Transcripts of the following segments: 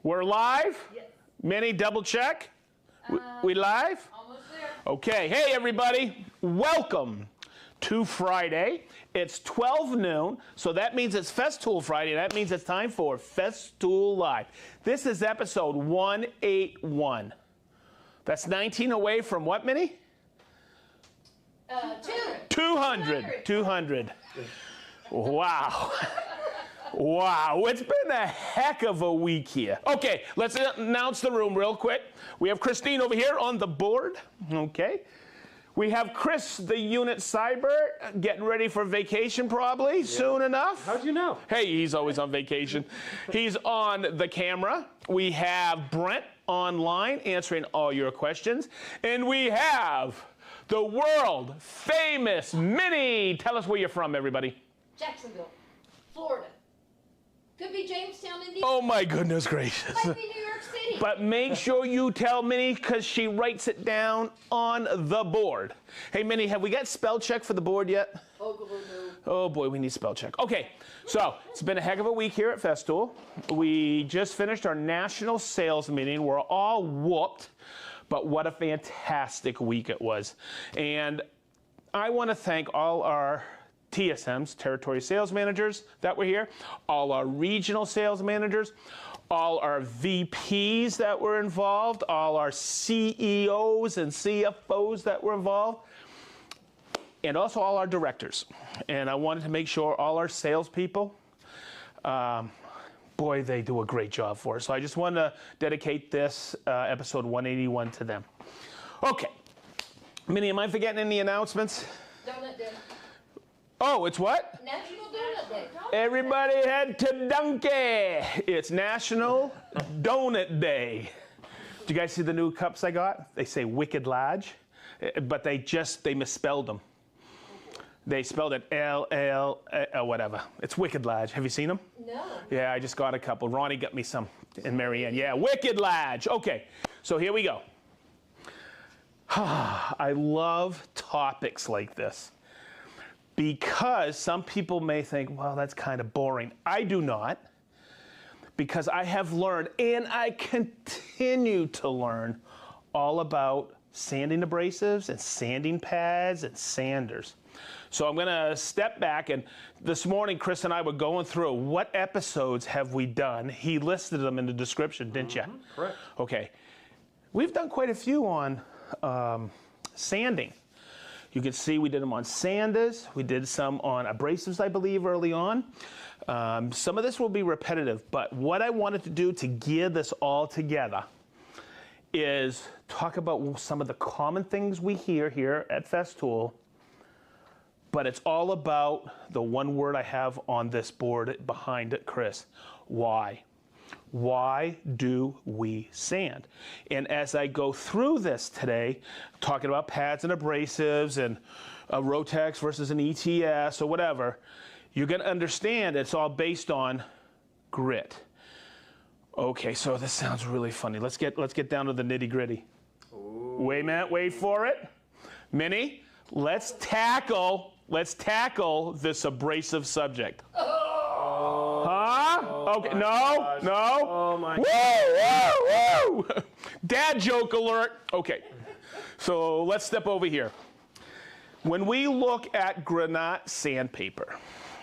We're live? Yes. Minnie, double check. We live? Almost there. Okay, hey everybody, welcome to Friday. It's 12 noon, so that means it's Festool Friday. That means it's time for Festool Live. This is episode 181. That's 19 away from what, Minnie? 200. Wow. Wow, it's been a heck of a week here. Okay, let's announce the room real quick. We have Christine over here on the board, okay? We have Chris, the unit cyber, getting ready for vacation probably soon enough. How'd you know? Hey, he's always on vacation. He's on the camera. We have Brent online answering all your questions. And we have the world famous Minnie. Tell us where you're from, everybody. Jacksonville, Florida. Could be Jamestown, Indiana. Oh my goodness gracious. Might be New York City. But make sure you tell Minnie because she writes it down on the board. Hey Minnie, have we got spell check for the board yet? Oh, no. Oh boy, we need spell check. Okay, so it's been a heck of a week here at Festool. We just finished our national sales meeting. We're all whooped, but what a fantastic week it was. And I want to thank all our TSMs, territory sales managers that were here, all our regional sales managers, all our VPs that were involved, all our CEOs and CFOs that were involved, and also all our directors. And I wanted to make sure all our salespeople, boy, they do a great job for us. So I just wanted to dedicate this episode 181 to them. Okay, Minnie, am I forgetting any announcements? Donut Day. Oh, it's what? National Donut Day. Everybody head to Donkey. It's National Donut Day. Did you guys see the new cups I got? They say Wicked Large, but they misspelled them. They spelled it L-L, whatever. It's Wicked Large. Have you seen them? No. Yeah, I just got a couple. Ronnie got me some, and Marianne. Yeah, Wicked Large. Okay, so here we go. I love topics like this, because some people may think, well, that's kind of boring. I do not, because I have learned, and I continue to learn, all about sanding abrasives and sanding pads and sanders. So I'm gonna step back, and this morning Chris and I were going through what episodes have we done. He listed them in the description, didn't you? Correct. Okay, we've done quite a few on sanding. You can see we did them on sanders. We did some on abrasives, I believe, early on. Some of this will be repetitive, but what I wanted to do to gear this all together is talk about some of the common things we hear here at Festool, but it's all about the one word I have on this board behind it, Chris: why? Why do we sand? And as I go through this today, talking about pads and abrasives and a Rotex versus an ETS or whatever, you're going to understand it's all based on grit. Okay, so this sounds really funny. Let's get down to the nitty gritty. Wait a minute, wait for it. Minnie, let's tackle this abrasive subject. Huh? Okay, no. Oh my Woo, woo, woo! Dad joke alert. Okay, so let's step over here. When we look at Granat sandpaper,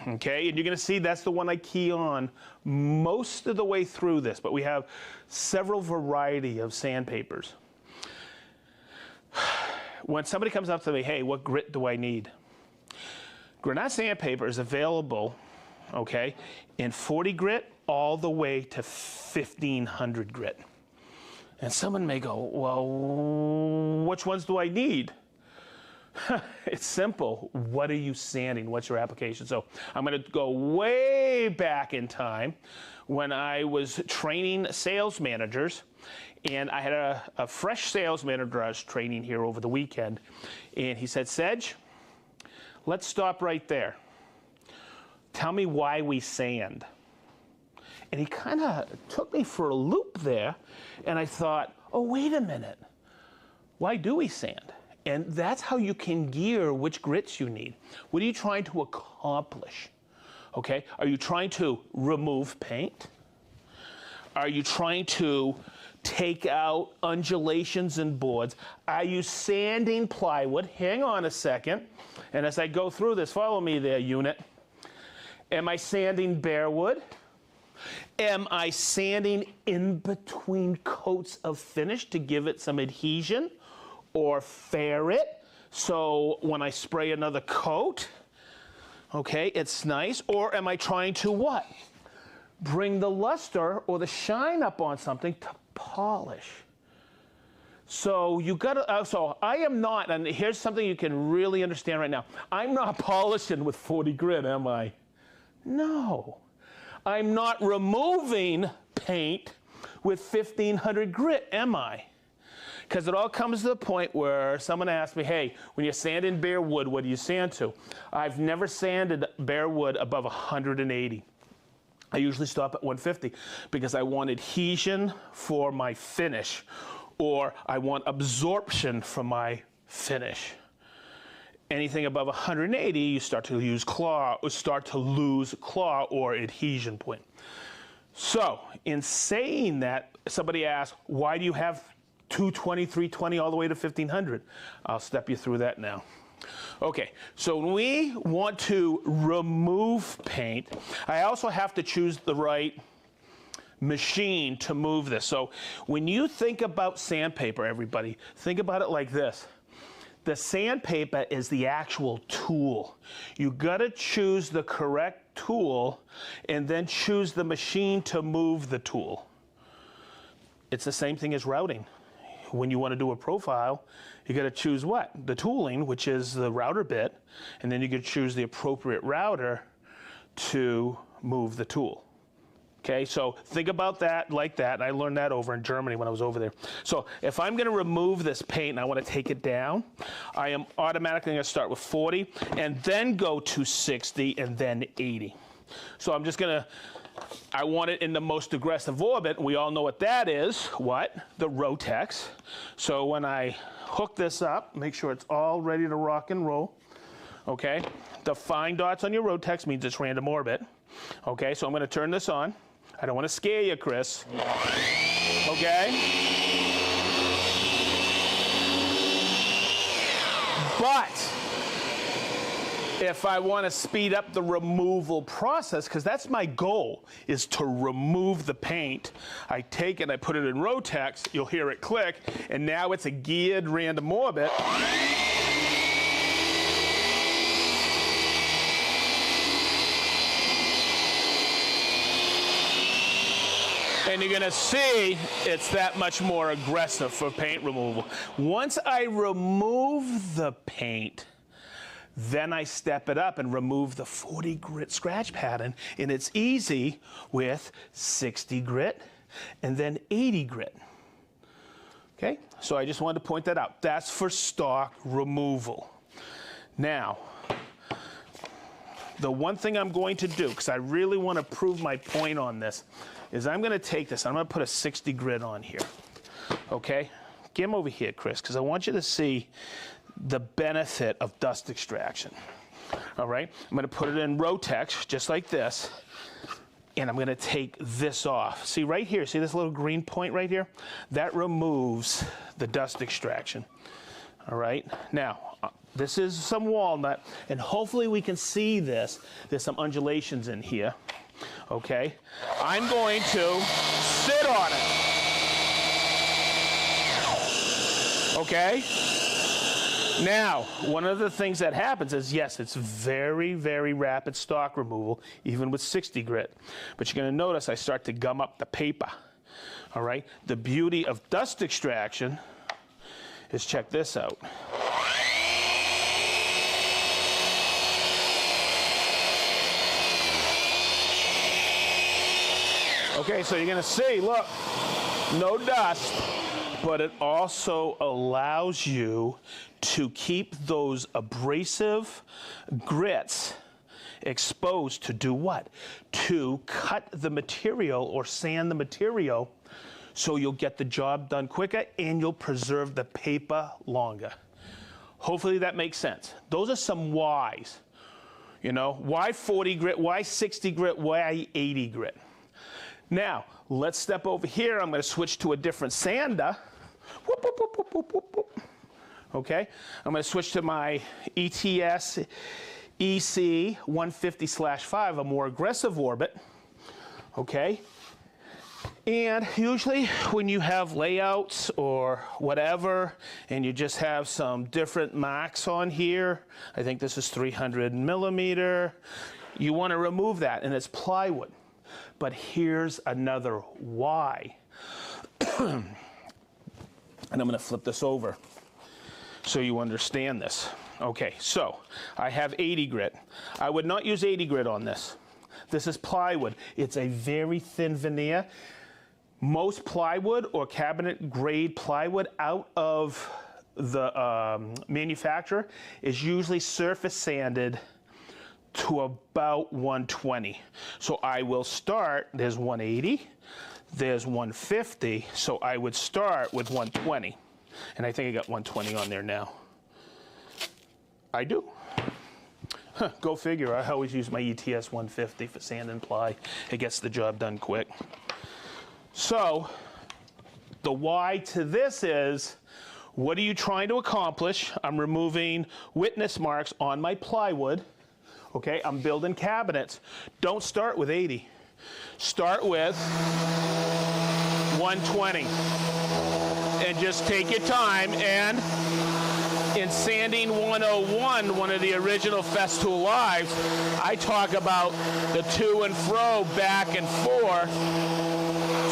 okay, and you're gonna see that's the one I key on most of the way through this, but we have several variety of sandpapers. When somebody comes up to me, hey, what grit do I need? Granat sandpaper is available, okay, in 40 grit all the way to 1500 grit. And someone may go, well, which ones do I need? It's simple. What are you sanding? What's your application? So I'm going to go way back in time when I was training sales managers, and I had a fresh sales manager I was training here over the weekend, and he said, Sedge, let's stop right there. Tell me why we sand. And he kind of took me for a loop there, and I thought, oh, wait a minute. Why do we sand? And that's how you can gear which grits you need. What are you trying to accomplish? Okay, are you trying to remove paint? Are you trying to take out undulations in boards? Are you sanding plywood? Hang on a second. And as I go through this, follow me there, unit. Am I sanding bare wood? Am I sanding in between coats of finish to give it some adhesion or fair it? So when I spray another coat, okay, it's nice. Or am I trying to what? Bring the luster or the shine up on something to polish. So you gotta, so I am not, and here's something you can really understand right now. I'm not polishing with 40 grit, am I? No. I'm not removing paint with 1500 grit, am I? Because it all comes to the point where someone asks me, hey, when you're sanding bare wood, what do you sand to? I've never sanded bare wood above 180. I usually stop at 150 because I want adhesion for my finish, or I want absorption from my finish. Anything above 180, you start to lose claw or adhesion point. So in saying that, somebody asks, why do you have 220, 320 all the way to 1500? I'll step you through that now. Okay, so when we want to remove paint, I also have to choose the right machine to move this. So when you think about sandpaper, everybody, think about it like this. The sandpaper is the actual tool. You gotta choose the correct tool and then choose the machine to move the tool. It's the same thing as routing. When you want to do a profile, you got to choose what? The tooling, which is the router bit, and then you can choose the appropriate router to move the tool. Okay, so think about that like that. And I learned that over in Germany when I was over there. So if I'm going to remove this paint and I want to take it down, I am automatically going to start with 40 and then go to 60 and then 80. So I'm just going to, I want it in the most aggressive orbit. We all know what that is. What? The Rotex. So when I hook this up, make sure it's all ready to rock and roll. Okay? The fine dots on your Rotex means it's random orbit. Okay, so I'm going to turn this on. I don't want to scare you, Chris. Okay? But if I want to speed up the removal process, because that's my goal, is to remove the paint, I take it, I put it in Rotex, you'll hear it click, and now it's a geared random orbit. And you're gonna see it's that much more aggressive for paint removal. Once I remove the paint, then I step it up and remove the 40 grit scratch pattern, and it's easy with 60 grit and then 80 grit. Okay, so I just wanted to point that out. That's for stock removal. Now, the one thing I'm going to do, because I really want to prove my point on this, is I'm going to take this, I'm going to put a 60 grit on here. Okay, get him over here, Chris, because I want you to see the benefit of dust extraction. All right, I'm going to put it in Rotex, just like this, and I'm going to take this off. See right here, see this little green point right here? That removes the dust extraction. All right, now, this is some walnut, and hopefully we can see this. There's some undulations in here. Okay, I'm going to sit on it. Okay? Now, one of the things that happens is, yes, it's very, very rapid stock removal, even with 60 grit. But you're going to notice I start to gum up the paper. All right? The beauty of dust extraction is, check this out. Okay, so you're going to see, look, no dust, but it also allows you to keep those abrasive grits exposed to do what? To cut the material or sand the material so you'll get the job done quicker and you'll preserve the paper longer. Hopefully that makes sense. Those are some whys. You know, why 40 grit, why 60 grit, why 80 grit? Now, let's step over here. I'm going to switch to a different sander. Whoop, whoop, whoop, whoop, whoop, whoop, whoop. Okay, I'm going to switch to my ETS EC 150/5, a more aggressive orbit. Okay, and usually when you have layouts or whatever, and you just have some different marks on here, I think this is 300 millimeter, you want to remove that, and it's plywood. But here's another why. And I'm going to flip this over so you understand this. Okay, so I have 80 grit. I would not use 80 grit on this. This is plywood. It's a very thin veneer. Most plywood or cabinet grade plywood out of the manufacturer is usually surface sanded to about 120. So I will start, there's 180, there's 150, so I would start with 120. And I think I got 120 on there now. I do. Huh, go figure, I always use my ETS 150 for sand and ply. It gets the job done quick. So, the why to this is, what are you trying to accomplish? I'm removing witness marks on my plywood. Okay, I'm building cabinets. Don't start with 80. Start with 120. And just take your time. And in Sanding 101, one of the original Festool Lives, I talk about the to and fro, back and forth,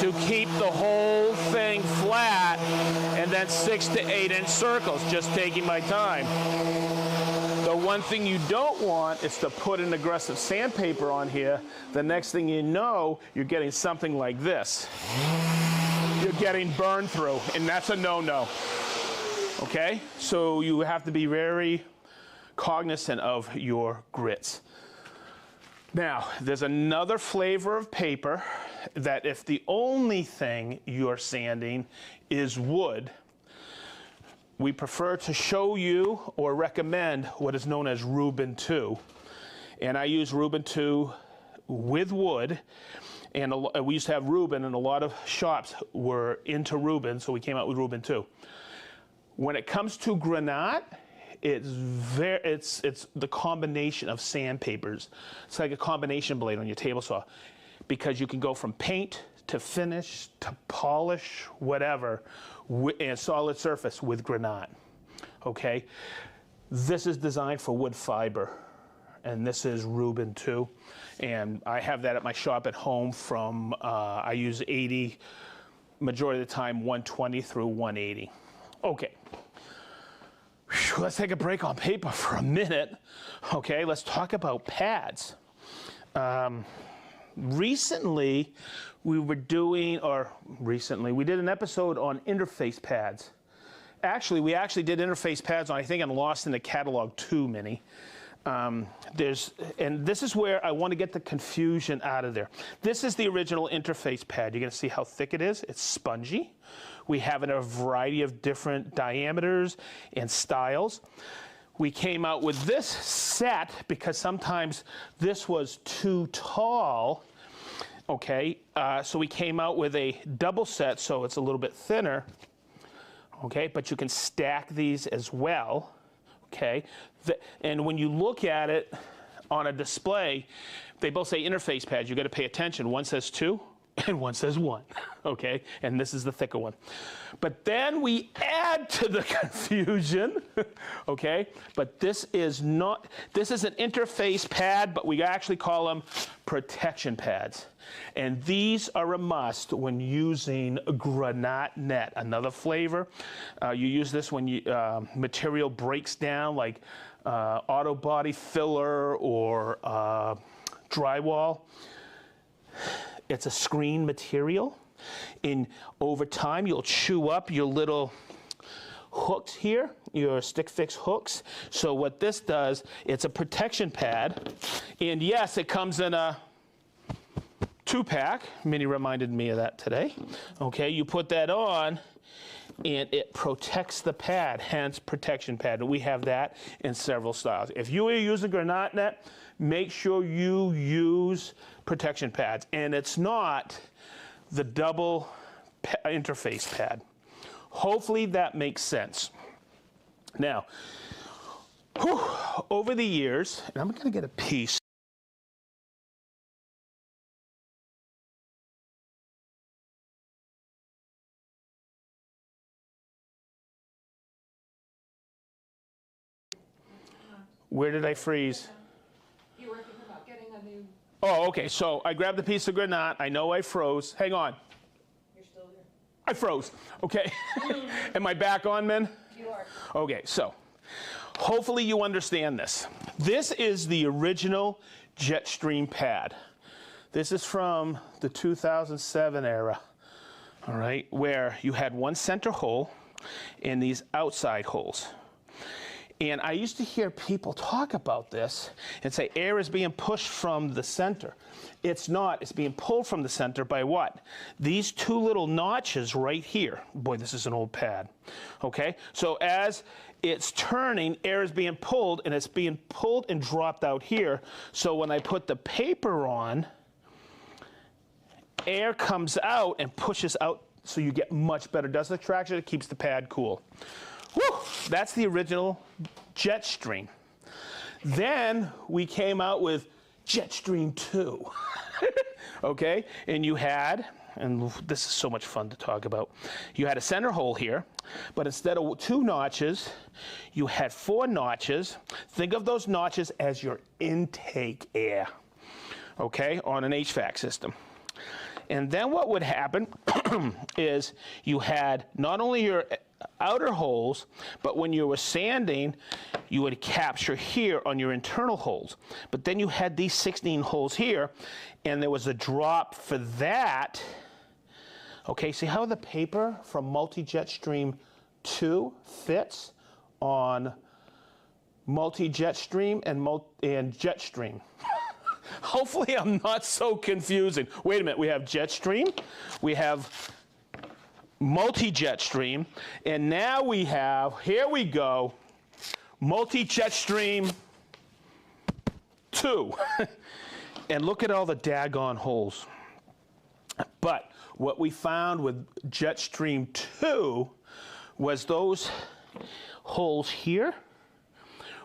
to keep the whole thing flat, and then 6 to 8 inch circles, just taking my time. The one thing you don't want is to put an aggressive sandpaper on here. The next thing you know, you're getting something like this. You're getting burned through, and that's a no-no. Okay? So you have to be very cognizant of your grits. Now, there's another flavor of paper that if the only thing you're sanding is wood, we prefer to show you or recommend what is known as Rubin 2. And I use Rubin 2 with wood. And we used to have Rubin, and a lot of shops were into Rubin, so we came out with Rubin 2. When it comes to Granat, it's the combination of sandpapers. It's like a combination blade on your table saw, because you can go from paint to finish to polish, whatever, and solid surface with Granat. Okay, this is designed for wood fiber, and this is Rubin 2, and I have that at my shop at home. From I use 80, majority of the time 120 through 180. Okay. Let's take a break on paper for a minute. Okay, let's talk about pads. Recently, we did an episode on interface pads. We actually did interface pads on, I think, on Lost in the Catalog 2 mini. And this is where I want to get the confusion out of there. This is the original interface pad. You're going to see how thick it is. It's spongy. We have it in a variety of different diameters and styles. We came out with this set because sometimes this was too tall. Okay, so we came out with a double set, so it's a little bit thinner. Okay, but you can stack these as well. Okay, and when you look at it on a display, they both say interface pads. You got to pay attention. One says 2 and one says 1. Okay, and this is the thicker one. But then we add to the confusion. Okay, but this is an interface pad, but we actually call them protection pads. And these are a must when using Granat net, another flavor. You use this when material breaks down, like auto body filler or drywall. It's a screen material. Over time, you'll chew up your little hooks here, your stick fix hooks. So what this does, it's a protection pad. And yes, it comes in a 2-pack. Minnie reminded me of that today. Okay, you put that on, and it protects the pad, hence protection pad. And we have that in several styles. If you are using Granat net, make sure you use protection pads. And it's not the double interface pad. Hopefully that makes sense. Now, over the years, and I'm going to get a piece. Where did I freeze? You were thinking about getting a new. Oh, okay. So I grabbed a piece of Granat. I know I froze. Hang on. You're still here. I froze. Okay. Am I back on, men? You are. Okay. So hopefully you understand this. This is the original Jetstream pad. This is from the 2007 era. All right, where you had one center hole and these outside holes. And I used to hear people talk about this and say air is being pushed from the center. It's not. It's being pulled from the center by what? These two little notches right here. Boy, this is an old pad. Okay? So as it's turning, air is being pulled, and it's being pulled and dropped out here. So when I put the paper on, air comes out and pushes out, so you get much better dust extraction. It keeps the pad cool. Whew, that's the original Jetstream. Then we came out with Jetstream 2. Okay, and you had, and this is so much fun to talk about, you had a center hole here, but instead of 2 notches, you had 4 notches. Think of those notches as your intake air, okay, on an HVAC system. And then what would happen is you had not only your outer holes, but when you were sanding, you would capture here on your internal holes. But then you had these 16 holes here, and there was a drop for that. Okay, see how the paper from Multi-Jetstream 2 fits on Multi-Jetstream and Jetstream? Hopefully I'm not so confusing. Wait a minute, we have Jetstream, we have Multi-Jetstream, and now we have, here we go, Multi-Jetstream 2. And look at all the daggone holes. But what we found with Jetstream 2 was those holes here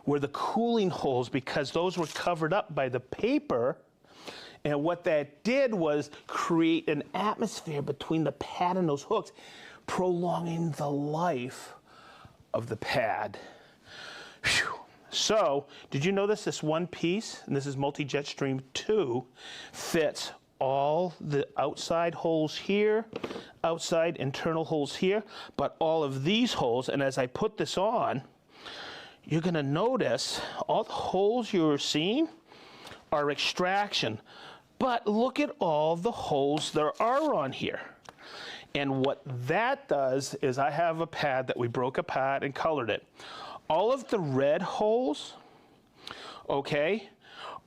were the cooling holes, because those were covered up by the paper. And what that did was create an atmosphere between the pad and those hooks, prolonging the life of the pad. Whew. So, did you notice this one piece, and this is Multi-Jetstream 2, fits all the outside holes here, outside internal holes here, but all of these holes, and as I put this on, you're going to notice all the holes you're seeing are extraction. But look at all the holes there are on here. And what that does is, I have a pad that we broke apart and colored it. All of the red holes, okay,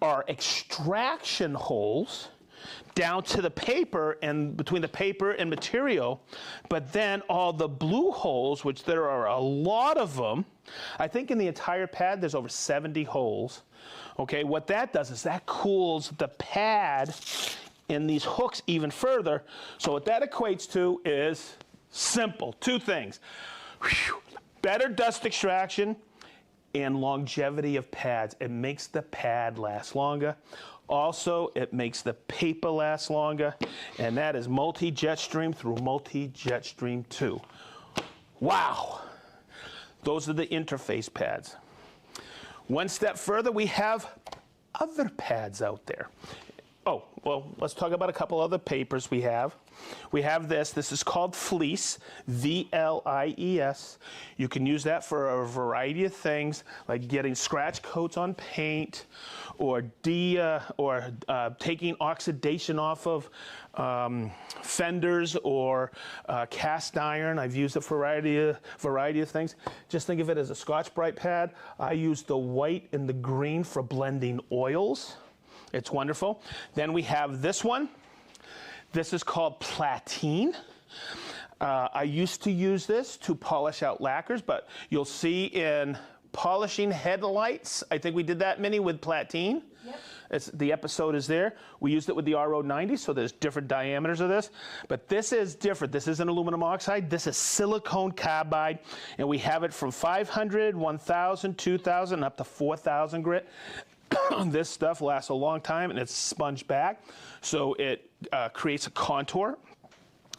are extraction holes down to the paper and between the paper and material. But then all the blue holes, which there are a lot of them, I think in the entire pad there's over 70 holes. Okay, what that does is that cools the pad in these hooks even further. So what that equates to is simple, 2 things. Whew. Better dust extraction and longevity of pads. It makes the pad last longer. Also, it makes the paper last longer, and that is Multi-Jetstream through Multi-Jetstream 2. Wow. Those are the interface pads. One step further, we have other pads out there. Oh, well, let's talk about a couple other papers we have. We have this. This is called Fleece, V-L-I-E-S. You can use that for a variety of things, like getting scratch coats on paint, or taking oxidation off of fenders, or cast iron. I've used it for a variety of things. Just think of it as a Scotch-Brite pad. I use the white and the green for blending oils. It's wonderful. Then we have this one. This is called Platine. I used to use this to polish out lacquers, but you'll see in polishing headlights, I think we did that many with Platine. Yep. The episode is there. We used it with the RO90, so there's different diameters of this. But this is different. This isn't aluminum oxide. This is silicone carbide, and we have it from 500, 1,000, 2,000, up to 4,000 grit. This stuff lasts a long time, and it's sponged back, so it creates a contour.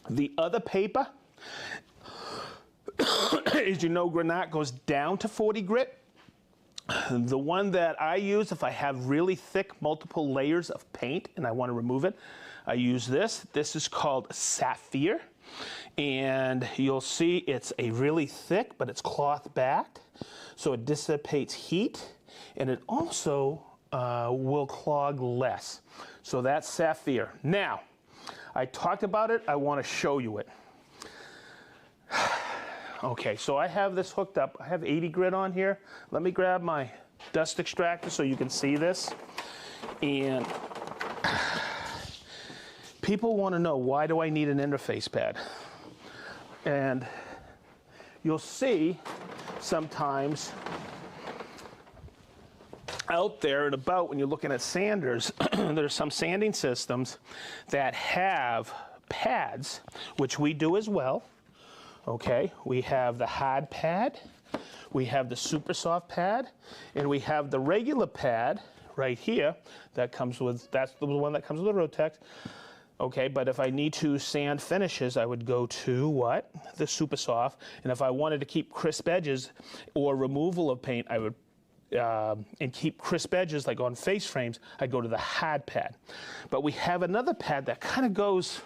The other paper, as you know, Granat goes down to 40 grit. The one that I use, if I have really thick multiple layers of paint and I want to remove it, I use this. This is called Sapphire, and you'll see it's a really thick, but it's cloth backed, so it dissipates heat, and it also will clog less. So that's Sapphire. Now, I talked about it. I want to show you it. Okay, so I have this hooked up. I have 80 grit on here. Let me grab my dust extractor so you can see this. And people want to know, why do I need an interface pad? And you'll see sometimes out there and about when you're looking at sanders, there's some sanding systems that have pads, which we do as well. Okay, we have the hard pad, we have the super soft pad, and we have the regular pad right here that comes with, that's the one that comes with the Rotex. Okay, but if I need to sand finishes, I would go to what? The super soft. And if I wanted to keep crisp edges or removal of paint, I would and keep crisp edges like on face frames, I'd go to the hard pad. But we have another pad that kind of goes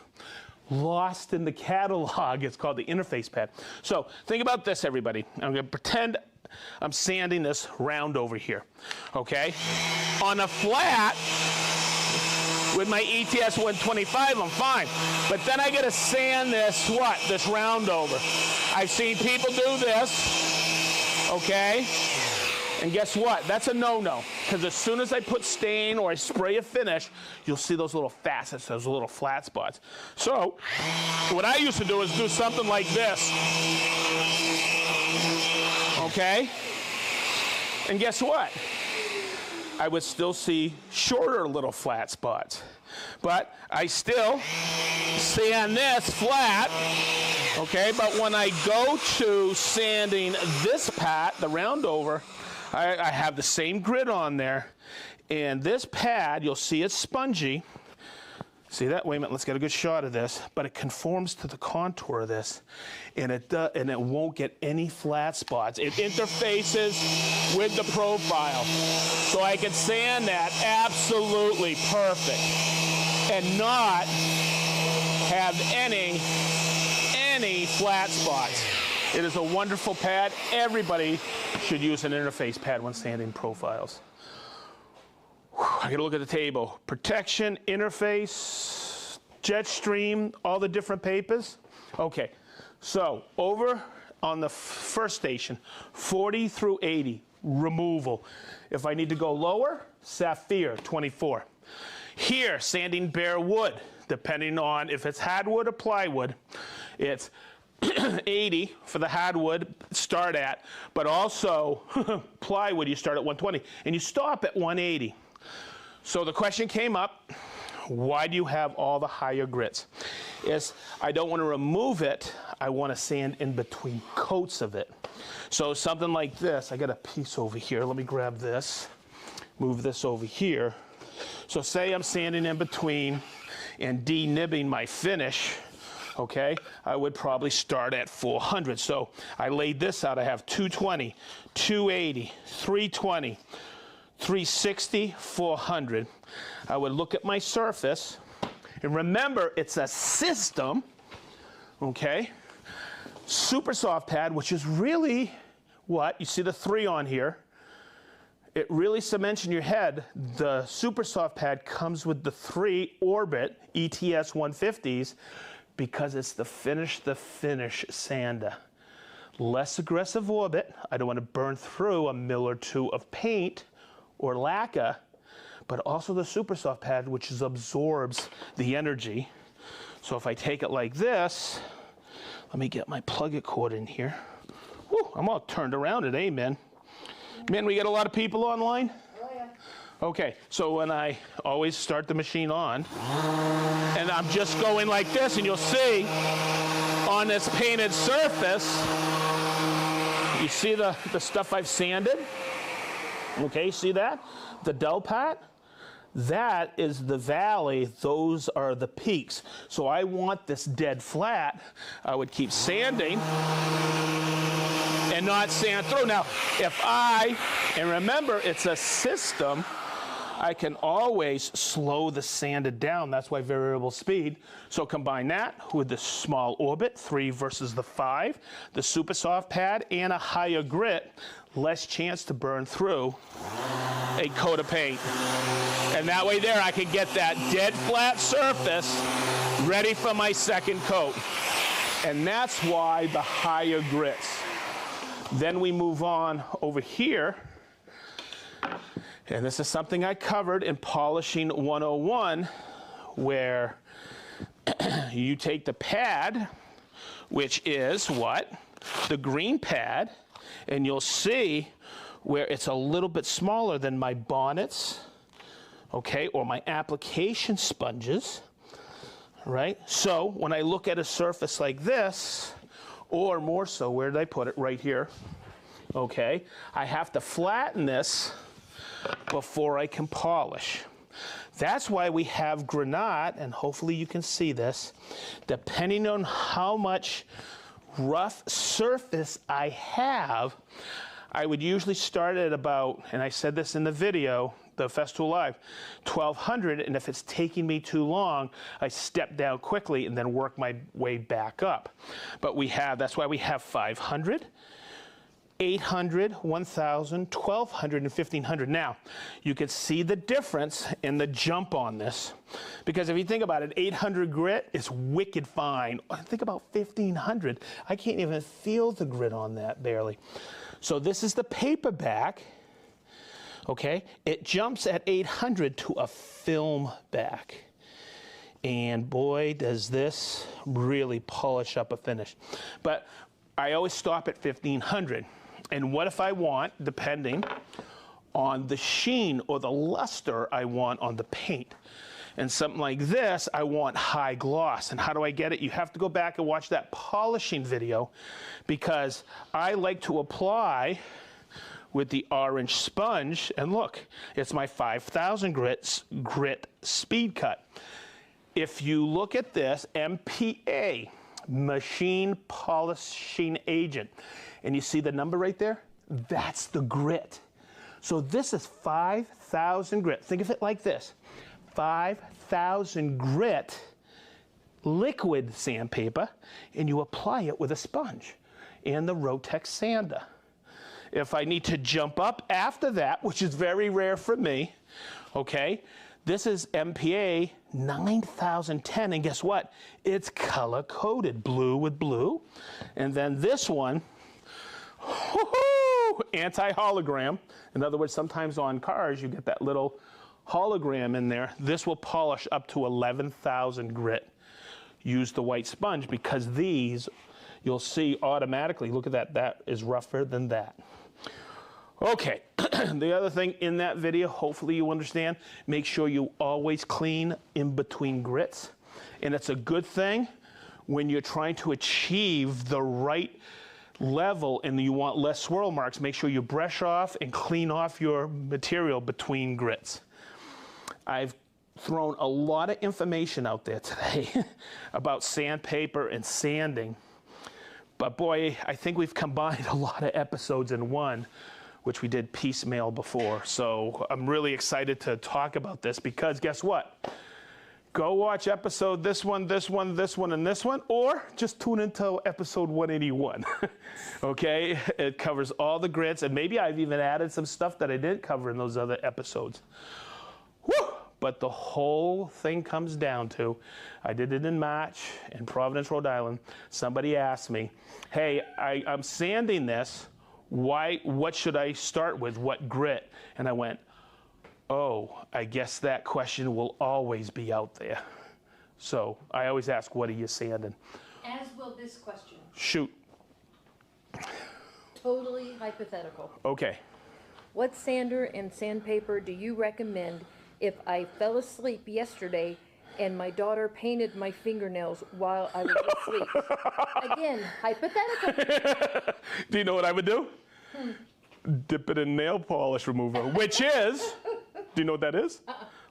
lost in the catalog. It's called the interface pad. So think about this, everybody. I'm going to pretend I'm sanding this round over here. Okay? On a flat, with my ETS 125, I'm fine. But then I got to sand this, what? This round over. I've seen people do this. Okay? And guess what? That's a no-no. Because as soon as I put stain or I spray a finish, you'll see those little facets, those little flat spots. So what I used to do is do something like this. Okay? And guess what? I would still see shorter little flat spots. But I still sand this flat. Okay? But when I go to sanding this pat, the round over, I have the same grit on there, and this pad, you'll see it's spongy. See that? Wait a minute, let's get a good shot of this. But it conforms to the contour of this, and it won't get any flat spots. It interfaces with the profile. So I can sand that absolutely perfect and not have any flat spots. It is a wonderful pad. Everybody should use an interface pad when sanding profiles. I gotta look at the table. Protection, interface, jet stream, all the different papers. Okay, so over on the first station, 40 through 80, removal. If I need to go lower, Sapphire, 24. Here, sanding bare wood, depending on if it's hardwood or plywood, it's 80 for the hardwood, start at, but also plywood, you start at 120, and you stop at 180. So the question came up, why do you have all the higher grits? Is I don't want to remove it, I want to sand in between coats of it. So something like this, I got a piece over here, let me grab this, move this over here. So say I'm sanding in between and de-nibbing my finish. Okay, I would probably start at 400. So I laid this out. I have 220, 280, 320, 360, 400. I would look at my surface, and remember, it's a system, okay? Super soft pad, which is really what? You see the 3 on here. It really cements in your head. The super soft pad comes with the 3 Orbit ETS 150s, because it's the finish sander. Less aggressive Orbit. I don't want to burn through a mil or 2 of paint or lacquer, but also the super soft pad, which absorbs the energy. So if I take it like this, Let me get my plug-it cord in here. Whew, I'm all turned around today, man. Man, we get a lot of people online? Oh, yeah. Okay, so when I always start the machine on, and I'm just going like this, and you'll see on this painted surface, you see the stuff I've sanded? Okay, see that? The dull part? That is the valley, those are the peaks. So I want this dead flat. I would keep sanding and not sand through. Now, and remember, it's a system, I can always slow the sanded down. That's why variable speed. So combine that with the small orbit, 3 versus the 5, the super soft pad, and a higher grit, less chance to burn through a coat of paint. And that way there, I can get that dead flat surface ready for my second coat. And that's why the higher grits. Then we move on over here. And this is something I covered in Polishing 101, where you take the pad, which is what? The green pad, and you'll see where it's a little bit smaller than my bonnets, okay, or my application sponges, right? So when I look at a surface like this, or more so, where did I put it? Right here, okay? I have to flatten this before I can polish. That's why we have Granat, and hopefully you can see this, depending on how much rough surface I have, I would usually start at about, and I said this in the video, the Festool Live, 1200, and if it's taking me too long, I step down quickly and then work my way back up. But that's why we have 500, 800, 1,000, 1,200, and 1,500. Now, you can see the difference in the jump on this, because if you think about it, 800 grit is wicked fine. Think about 1,500. I can't even feel the grit on that, barely. So this is the paperback, okay? It jumps at 800 to a film back. And boy, does this really polish up a finish. But I always stop at 1,500. And what if I want, depending on the sheen or the luster I want on the paint? And something like this, I want high gloss. And how do I get it? You have to go back and watch that polishing video, because I like to apply with the orange sponge. And look, it's my 5,000 grit speed cut. If you look at this, MPA, machine polishing agent, and you see the number right there? That's the grit. So this is 5,000 grit. Think of it like this. 5,000 grit liquid sandpaper, and you apply it with a sponge and the Rotex sander. If I need to jump up after that, which is very rare for me, okay, this is MPA 9010, and guess what? It's color-coded, blue with blue. And then this one, anti-hologram. In other words, sometimes on cars you get that little hologram in there. This will polish up to 11,000 grit. Use the white sponge, because these, you'll see automatically, look at that, that is rougher than that. Okay, the other thing in that video, hopefully you understand, make sure you always clean in between grits. And it's a good thing when you're trying to achieve the right level and you want less swirl marks. Make sure you brush off and clean off your material between grits. I've thrown a lot of information out there today about sandpaper and sanding, but boy, I think we've combined a lot of episodes in one, which we did piecemeal before. So I'm really excited to talk about this, because guess what? Go watch episode this one, this one, this one, and this one, or just tune into episode 181. Okay, it covers all the grits, and maybe I've even added some stuff that I didn't cover in those other episodes. Woo! But the whole thing comes down to, I did it in March in Providence, Rhode Island. Somebody asked me, hey, I'm sanding this. What should I start with? What grit? And I went, oh, I guess that question will always be out there. So I always ask, what are you sanding? As will this question. Shoot. Totally hypothetical. Okay. What sander and sandpaper do you recommend if I fell asleep yesterday and my daughter painted my fingernails while I was asleep? Again, hypothetical. Do you know what I would do? Dip it in nail polish remover, which is, do you know what that is?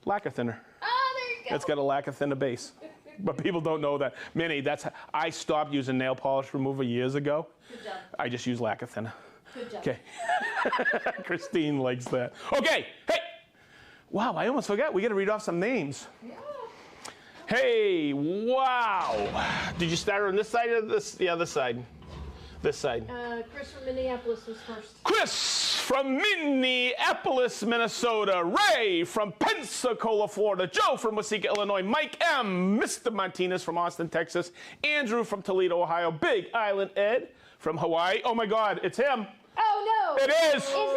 Lacquer thinner. Oh, there you go. It's got a lacquer thinner base. But people don't know that. Minnie, I stopped using nail polish remover years ago. Good job. I just use lacquer thinner. Good job. Okay. Christine likes that. Okay. Hey. Wow, I almost forgot. We got to read off some names. Yeah. Hey, wow. Did you start on this side or the other side? This side. Chris from Minneapolis was first. Chris from Minneapolis, Minnesota. Ray from Pensacola, Florida. Joe from Waseca, Illinois. Mike M. Mr. Martinez from Austin, Texas. Andrew from Toledo, Ohio. Big Island Ed from Hawaii. Oh my God, it's him. Oh no! It is. Is it?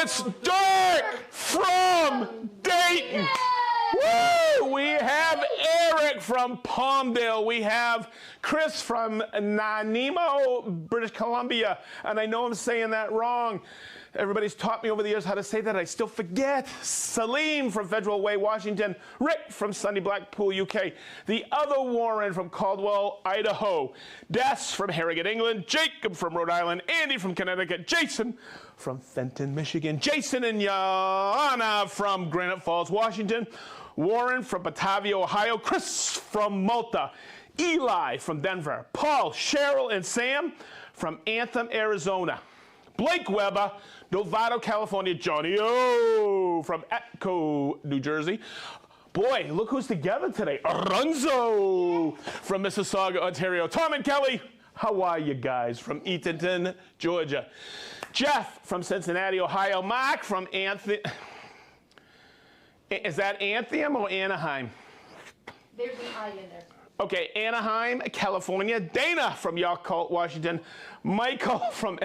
It's Dirk from Dayton. Woo! We have Eric from Palmdale. We have Chris from Nanaimo, British Columbia. And I know I'm saying that wrong. Everybody's taught me over the years how to say that. I still forget. Salim from Federal Way, Washington. Rick from sunny Blackpool, UK. The other Warren from Caldwell, Idaho. Des from Harrogate, England. Jacob from Rhode Island. Andy from Connecticut. Jason from Fenton, Michigan. Jason and Yana from Granite Falls, Washington. Warren from Batavia, Ohio. Chris from Malta. Eli from Denver. Paul, Cheryl, and Sam from Anthem, Arizona. Blake Weber, Novato, California. Johnny O from Atco, New Jersey. Boy, look who's together today. Arunzo from Mississauga, Ontario. Tom and Kelly, how are you guys? From Eatonton, Georgia. Jeff from Cincinnati, Ohio. Mark from Anthem. Is that Anthem or Anaheim? There's an I in there. Okay, Anaheim, California. Dana from Yakult, Washington. Michael from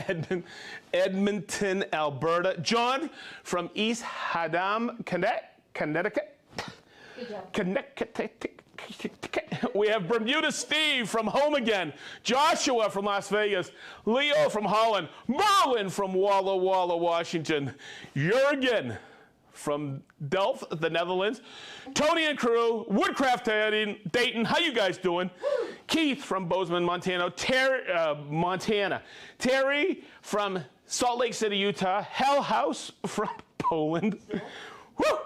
Edmonton, Alberta. John from East Haddam, Connecticut. Good job. Connecticut. We have Bermuda Steve from home again. Joshua from Las Vegas. Leo from Holland. Merlin from Walla Walla, Washington. Jurgen from Delft, the Netherlands. Tony and crew, Woodcraft Dayton, how you guys doing? Keith from Bozeman, Montana. Terry from Salt Lake City, Utah. Hell House from Poland. Woo!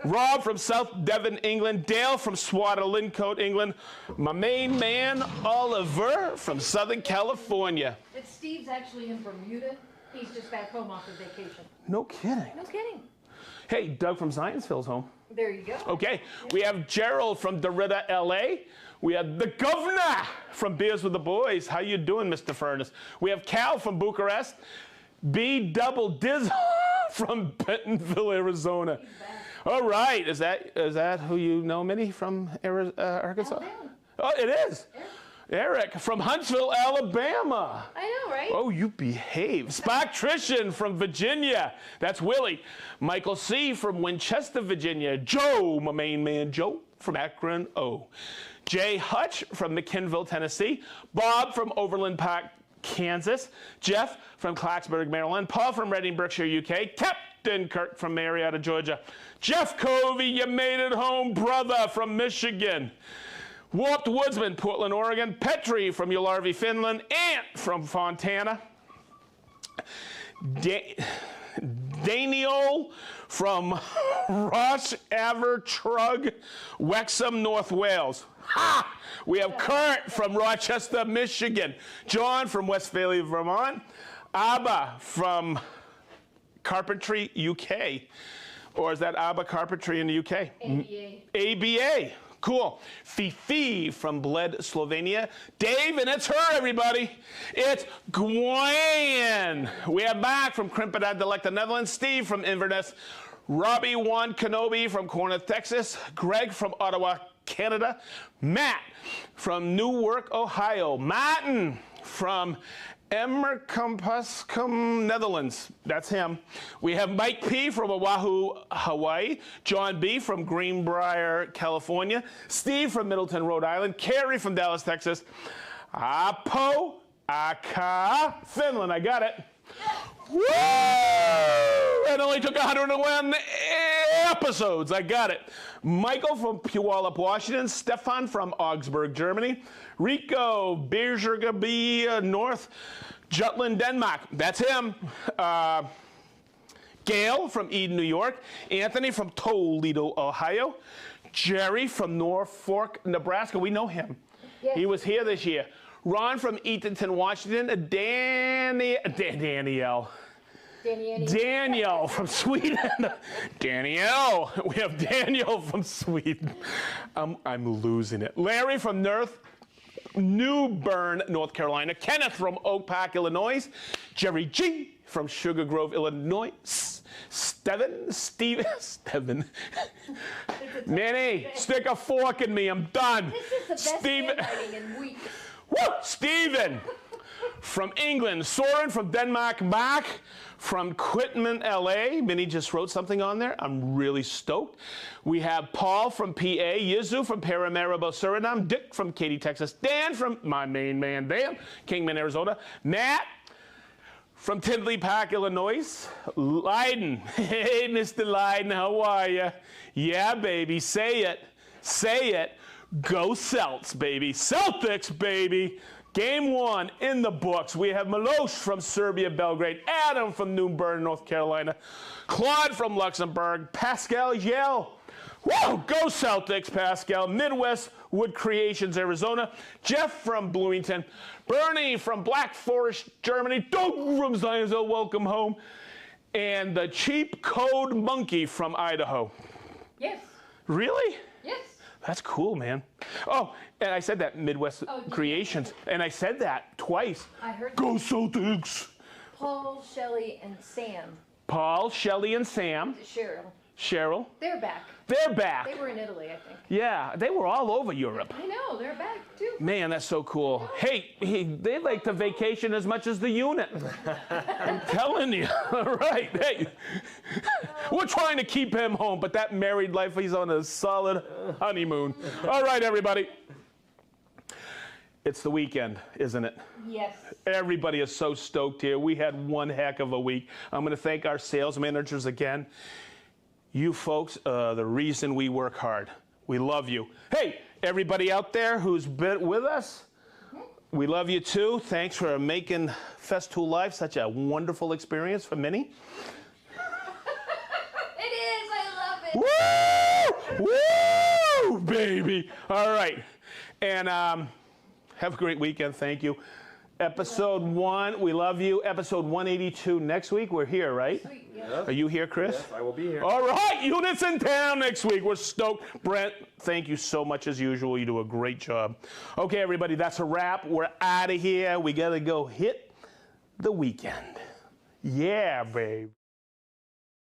Rob from South Devon, England. Dale from Swaterlincote, England. My main man, Oliver from Southern California. And Steve's actually in Bermuda. He's just back home off of vacation. No kidding. No kidding. Hey, Doug from Zionsville's home. There you go. Okay, we have Gerald from Derrida, LA. We have the governor from Beers with the Boys. How you doing, Mr. Furness? We have Cal from Bucharest. B. Double Diz from Bentonville, Arizona. All right, is that who you know, Minnie, from Arkansas? Alabama. Oh, it is. Eric from Huntsville, Alabama. I know, right? Oh, you behave. Sparktrician from Virginia. That's Willie. Michael C. from Winchester, Virginia. Joe, my main man, Joe from Akron, O. Jay Hutch from McKinville, Tennessee. Bob from Overland Park, Kansas. Jeff from Clarksburg, Maryland. Paul from Reading, Berkshire, UK. Captain Kirk from Marietta, Georgia. Jeff Covey, you made it home, brother, from Michigan. Warped Woodsman, Portland, Oregon. Petri from Ularvi, Finland. Ant from Fontana. Daniel from Ross Avertrug, Wexham, North Wales. Ha! We have Kurt from Rochester, Michigan. John from Westphalia, Vermont. Abba from Carpentry, UK. Or is that Abba Carpentry in the UK? ABA. ABA. Cool. Fifi from Bled, Slovenia. Dave, and it's her, everybody. It's Gwen. We have Mark from Crimpedad, Delecta, Netherlands. Steve from Inverness. Robbie Juan Kenobi from Corinth, Texas. Greg from Ottawa, Canada. Matt from Newark, Ohio. Martin from Emmerkampuskam, Netherlands. That's him. We have Mike P. from Oahu, Hawaii. John B. from Greenbrier, California. Steve from Middleton, Rhode Island. Carrie from Dallas, Texas. Apo, Aka, Finland. I got it. Woo! It only took 101 episodes. I got it. Michael from Puyallup, Washington. Stefan from Augsburg, Germany. Rico, Birgergaby, North Jutland, Denmark. That's him. Gail from Eden, New York. Anthony from Toledo, Ohio. Jerry from Norfolk, Nebraska. We know him. Yes. He was here this year. Ron from Eatonton, Washington. Danielle from Sweden. Danielle. We have Danielle from Sweden. I'm losing it. Larry from New Bern, North Carolina. Kenneth from Oak Park, Illinois. Jerry G from Sugar Grove, Illinois. Steven. Minnie, stick a fork in me. I'm done. This is the best handwriting in weeks. Woo! Steven from England. Soren from Denmark. Mark from Quitman, LA. Minnie just wrote something on there. I'm really stoked. We have Paul from PA. Yizu from Paramaribo, Suriname. Dick from Katy, Texas. Dan from my main man, Dan, Kingman, Arizona. Matt from Tinley Park, Illinois. Leiden. Hey, Mr. Leiden, how are you? Yeah, baby, say it. Say it. Go Celts, baby. Celtics, baby. Game 1 in the books. We have Miloš from Serbia, Belgrade. Adam from New Bern, North Carolina. Claude from Luxembourg. Pascal Yell. Whoa, go Celtics, Pascal. Midwest Wood Creations, Arizona. Jeff from Bloomington. Bernie from Black Forest, Germany. Doug from Zionsville, welcome home. And the Cheap Code Monkey from Idaho. Yes. Really? Yes. That's cool, man. Oh, and I said that, Midwest Creations. And I said that twice. I heard Go Celtics. Paul, Shelley, and Sam. Paul, Shelley, and Sam. Cheryl. They're back. They're back. They were in Italy, I think. Yeah, they were all over Europe. I know, they're back too. Man, that's so cool. Hey, they like to vacation as much as the unit. I'm telling you. All right. Hey, we're trying to keep him home, but that married life, he's on a solid honeymoon. All right, everybody. It's the weekend, isn't it? Yes. Everybody is so stoked here. We had one heck of a week. I'm going to thank our sales managers again. You folks are the reason we work hard. We love you. Hey, everybody out there who's been with us, we love you too. Thanks for making Festool Live such a wonderful experience for Minnie. It is, I love it. Woo! Woo, baby. All right. And have a great weekend. Thank you. Episode 1, we love you. Episode 182 next week. We're here, right? Sweet, yeah. Yes. Are you here, Chris? Yes, I will be here. All right, units in town next week. We're stoked. Brent, thank you so much as usual. You do a great job. Okay, everybody, that's a wrap. We're out of here. We got to go hit the weekend. Yeah, babe.